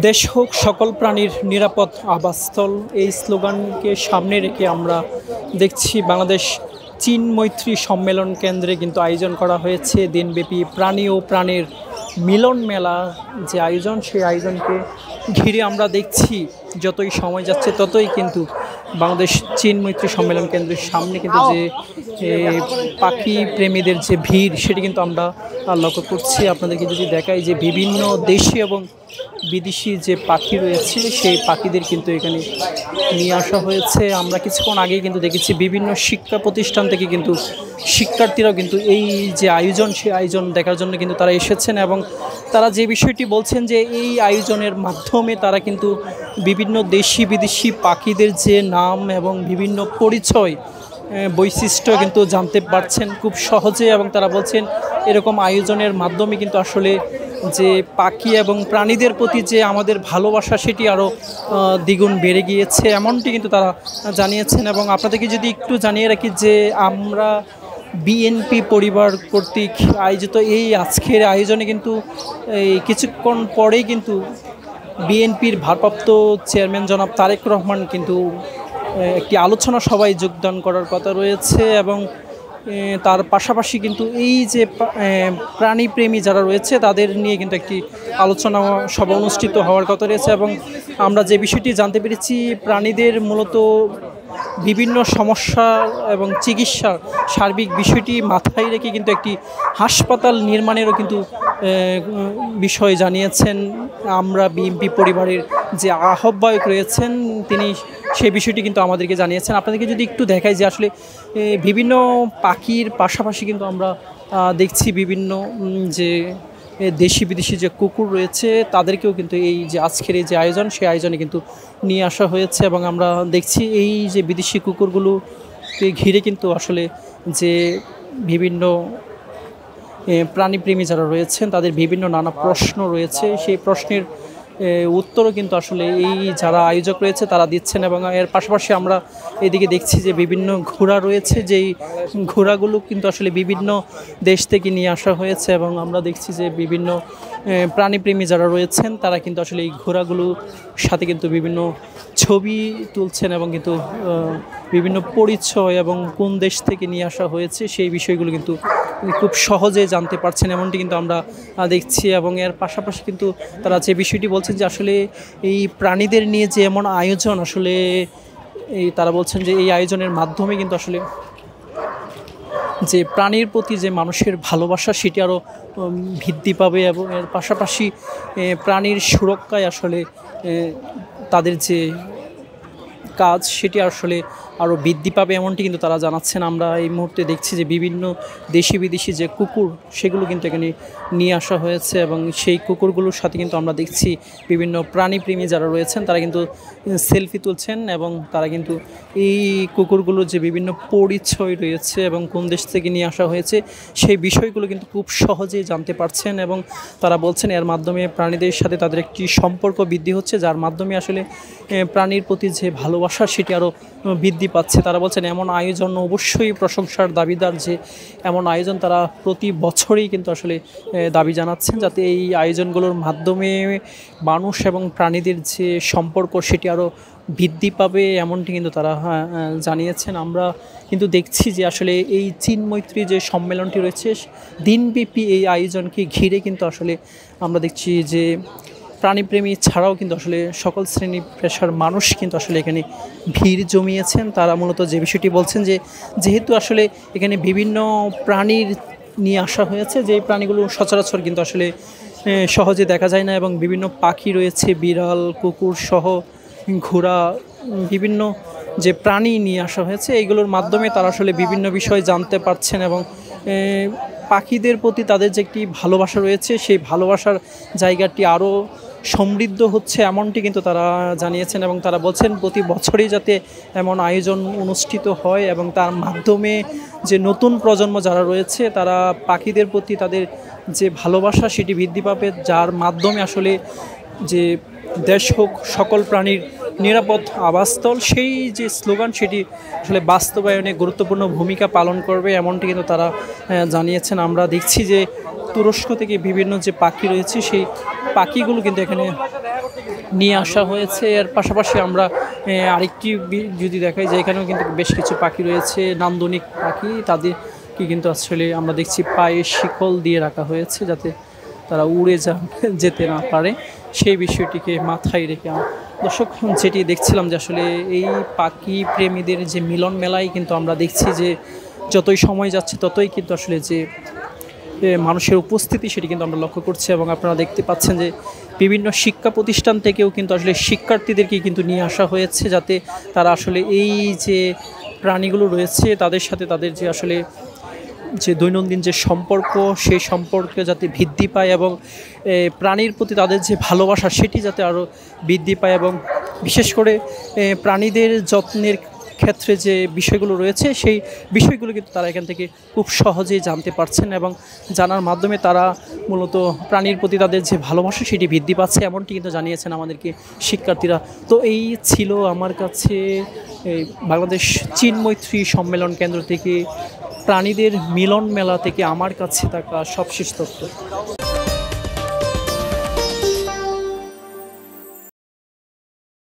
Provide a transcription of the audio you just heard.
দেশ হোক সকল প্রাণীর নিরাপদ আবাসস্থল, এই স্লোগানকে সামনে রেখে আমরা দেখছি বাংলাদেশ চীন মৈত্রী সম্মেলন কেন্দ্রে কিন্তু আয়োজন করা হয়েছে দিনব্যাপী প্রাণী ও প্রাণীর মিলন মেলা। যে আয়োজন, সেই আয়োজনকে ঘিরে আমরা দেখছি যতই সময় যাচ্ছে ততই কিন্তু বাংলাদেশ চীন মৈত্রী সম্মেলন কেন্দ্রের সামনে কিন্তু যে পাখি প্রেমীদের যে ভিড়, সেটি কিন্তু আমরা লক্ষ্য করছি। আপনাদেরকে যদি দেখাই যে বিভিন্ন দেশি এবং বিদেশি যে পাখি রয়েছে, সেই পাখিদের কিন্তু এখানে নিয়ে আসা হয়েছে। আমরা কিছুক্ষণ আগেই কিন্তু দেখেছি বিভিন্ন শিক্ষা প্রতিষ্ঠান থেকে কিন্তু শিক্ষার্থীরাও কিন্তু এই যে আয়োজন, সেই আয়োজন দেখার জন্য কিন্তু তারা এসেছেন এবং তারা যে বিষয়টি বলছেন যে এই আয়োজনের মাধ্যমে তারা কিন্তু বিভিন্ন দেশি বিদেশি পাখিদের যে নাম এবং বিভিন্ন পরিচয় বৈশিষ্ট্য কিন্তু জানতে পারছেন খুব সহজে। এবং তারা বলছেন এরকম আয়োজনের মাধ্যমে কিন্তু আসলে যে পাখি এবং প্রাণীদের প্রতি যে আমাদের ভালোবাসা, সেটি আরও দ্বিগুণ বেড়ে গিয়েছে, এমনটি কিন্তু তারা জানিয়েছেন। এবং আপনাদেরকে যদি একটু জানিয়ে রাখি যে আমরা বিএনপি পরিবার কর্তৃক আয়োজিত এই আজকের আয়োজনে কিন্তু এই কিছুক্ষণ পরেই কিন্তু বিএনপির ভারপ্রাপ্ত চেয়ারম্যান জনাব তারেক রহমান কিন্তু একটি আলোচনা সভায় যোগদান করার কথা রয়েছে। এবং তার পাশাপাশি কিন্তু এই যে প্রাণীপ্রেমী যারা রয়েছে তাদের নিয়ে কিন্তু একটি আলোচনা সভা অনুষ্ঠিত হওয়ার কথা রয়েছে। এবং আমরা যে বিষয়টি জানতে পেরেছি, প্রাণীদের মূলত বিভিন্ন সমস্যা এবং চিকিৎসার সার্বিক বিষয়টি মাথায় রেখে কিন্তু একটি হাসপাতাল নির্মাণেরও কিন্তু বিষয় জানিয়েছেন। আমরা বিএনপি পরিবারের যে আহ্বায়ক রয়েছেন, তিনি সেই বিষয়টি কিন্তু আমাদেরকে জানিয়েছেন। আপনাদেরকে যদি একটু দেখাই যে আসলে বিভিন্ন পাখির পাশাপাশি কিন্তু আমরা দেখছি বিভিন্ন যে দেশি বিদেশি যে কুকুর রয়েছে, তাদেরকেও কিন্তু এই যে আজকের এই যে আয়োজন, সেই আয়োজনে কিন্তু নিয়ে আসা হয়েছে। এবং আমরা দেখছি এই যে বিদেশি কুকুরগুলোকে ঘিরে কিন্তু আসলে যে বিভিন্ন প্রাণীপ্রেমী যারা রয়েছেন তাদের বিভিন্ন নানা প্রশ্ন রয়েছে, সেই প্রশ্নের উত্তরও কিন্তু আসলে এই যারা আয়োজক রয়েছে তারা দিচ্ছেন। এবং এর পাশাপাশি আমরা এদিকে দেখছি যে বিভিন্ন ঘোড়া রয়েছে, যেই ঘোড়াগুলো কিন্তু আসলে বিভিন্ন দেশ থেকে নিয়ে আসা হয়েছে। এবং আমরা দেখছি যে বিভিন্ন প্রাণীপ্রেমী যারা রয়েছেন তারা কিন্তু আসলে এই ঘোড়াগুলোর সাথে কিন্তু বিভিন্ন ছবি তুলছেন এবং কিন্তু বিভিন্ন পরিচয় এবং কোন দেশ থেকে নিয়ে আসা হয়েছে সেই বিষয়গুলো কিন্তু খুব সহজে জানতে পারছেন, এমনটি কিন্তু আমরা দেখছি। এবং এর পাশাপাশি কিন্তু তারা যে বিষয়টি বলছেন যে আসলে এই প্রাণীদের নিয়ে যে এমন আয়োজন, আসলে এই তারা বলছেন যে এই আয়োজনের মাধ্যমে কিন্তু আসলে যে প্রাণীর প্রতি যে মানুষের ভালোবাসা, সেটি আরও বৃদ্ধি পাবে। এবং এর পাশাপাশি প্রাণীর সুরক্ষায় আসলে তাদের যে কাজ, সেটি আসলে আরও বৃদ্ধি পাবে, এমনটি কিন্তু তারা জানাচ্ছেন। আমরা এই মুহূর্তে দেখছি যে বিভিন্ন দেশি বিদেশি যে কুকুর, সেগুলো কিন্তু এখানে নিয়ে আসা হয়েছে। এবং সেই কুকুরগুলোর সাথে কিন্তু আমরা দেখছি বিভিন্ন প্রাণীপ্রেমী যারা রয়েছেন তারা কিন্তু সেলফি তুলছেন। এবং তারা কিন্তু এই কুকুরগুলোর যে বিভিন্ন পরিচয় রয়েছে এবং কোন দেশ থেকে নিয়ে আসা হয়েছে, সেই বিষয়গুলো কিন্তু খুব সহজেই জানতে পারছেন। এবং তারা বলছেন এর মাধ্যমে প্রাণীদের সাথে তাদের একটি সম্পর্ক বৃদ্ধি হচ্ছে, যার মাধ্যমে আসলে প্রাণীর প্রতি যে ভালোবাসা, সেটি আরও বৃদ্ধি পাচ্ছে। তারা বলছেন এমন আয়োজন অবশ্যই প্রশংসার দাবিদার, যে এমন আয়োজন তারা প্রতি বছরই কিন্তু আসলে দাবি জানাচ্ছেন, যাতে এই আয়োজনগুলোর মাধ্যমে মানুষ এবং প্রাণীদের যে সম্পর্ক, সেটি আরও বৃদ্ধি পাবে, এমনটি কিন্তু তারা জানিয়েছেন। আমরা কিন্তু দেখছি যে আসলে এই চীন মৈত্রী যে সম্মেলনটি রয়েছে, দিনব্যাপী এই আয়োজনকে ঘিরে কিন্তু আসলে আমরা দেখছি যে প্রাণীপ্রেমী ছাড়াও কিন্তু আসলে সকল শ্রেণী পেশার মানুষ কিন্তু আসলে এখানে ভিড় জমিয়েছেন। তারা মূলত যে বিষয়টি বলছেন যে যেহেতু আসলে এখানে বিভিন্ন প্রাণীর নিয়ে আসা হয়েছে, যে প্রাণীগুলো সচরাচর কিন্তু আসলে সহজে দেখা যায় না, এবং বিভিন্ন পাখি রয়েছে, বিড়াল, কুকুর সহ ঘোড়া, বিভিন্ন যে প্রাণী নিয়ে আসা হয়েছে, এইগুলোর মাধ্যমে তারা আসলে বিভিন্ন বিষয় জানতে পারছেন। এবং পাখিদের প্রতি তাদের যে একটি ভালোবাসা রয়েছে, সেই ভালোবাসার জায়গাটি আরও সমৃদ্ধ হচ্ছে, এমনটি কিন্তু তারা জানিয়েছেন। এবং তারা বলছেন প্রতি বছরই যাতে এমন আয়োজন অনুষ্ঠিত হয় এবং তার মাধ্যমে যে নতুন প্রজন্ম যারা রয়েছে তারা পাখিদের প্রতি তাদের যে ভালোবাসা, সেটি বৃদ্ধি পাবে, যার মাধ্যমে আসলে যে দেশ হোক সকল প্রাণীর নিরাপদ আবাসস্থল, সেই যে স্লোগান, সেটি আসলে বাস্তবায়নে গুরুত্বপূর্ণ ভূমিকা পালন করবে, এমনটি কিন্তু তারা জানিয়েছেন। আমরা দেখছি যে তুরস্ক থেকে বিভিন্ন যে পাখি রয়েছে, সেই পাখিগুলো কিন্তু এখানে নিয়ে আসা হয়েছে। এর পাশাপাশি আমরা আরেকটি যদি দেখাই যে এখানেও কিন্তু বেশ কিছু পাখি রয়েছে, নান্দনিক পাখি। তাদেরকে কিন্তু আসলে আমরা দেখছি পায়ে শিকল দিয়ে রাখা হয়েছে যাতে তারা উড়ে যেতে না পারে, সেই বিষয়টিকে মাথায় রেখে। দর্শক, যেটি দেখছিলাম যে আসলে এই পাখি প্রেমীদের যে মিলন মেলায় কিন্তু আমরা দেখছি যে যতই সময় যাচ্ছে ততই কিন্তু আসলে যে মানুষের উপস্থিতি সেটি কিন্তু আমরা লক্ষ্য করছি। এবং আপনারা দেখতে পাচ্ছেন যে বিভিন্ন শিক্ষা প্রতিষ্ঠান থেকেও কিন্তু আসলে শিক্ষার্থীদেরকে কিন্তু নিয়ে আসা হয়েছে যাতে তারা আসলে এই যে প্রাণীগুলো রয়েছে তাদের সাথে তাদের যে আসলে যে দৈনন্দিন যে সম্পর্ক, সেই সম্পর্কে যাতে বৃদ্ধি পায় এবং প্রাণীর প্রতি তাদের যে ভালোবাসা সেটি যাতে আরও বৃদ্ধি পায়। এবং বিশেষ করে প্রাণীদের যত্নের ক্ষেত্রে যে বিষয়গুলো রয়েছে সেই বিষয়গুলো কিন্তু তারা এখান থেকে খুব সহজেই জানতে পারছেন এবং জানার মাধ্যমে তারা মূলত প্রাণীর প্রতি তাদের যে ভালোবাসা সেটি বৃদ্ধি পাচ্ছে, এমনটি কিন্তু জানিয়েছেন আমাদেরকে শিক্ষার্থীরা। তো এই ছিল আমার কাছে এই বাংলাদেশ চীন মৈত্রী সম্মেলন কেন্দ্র থেকে প্রাণীদের মিলন মেলা থেকে আমার কাছে থাকা সবশেষ তথ্য।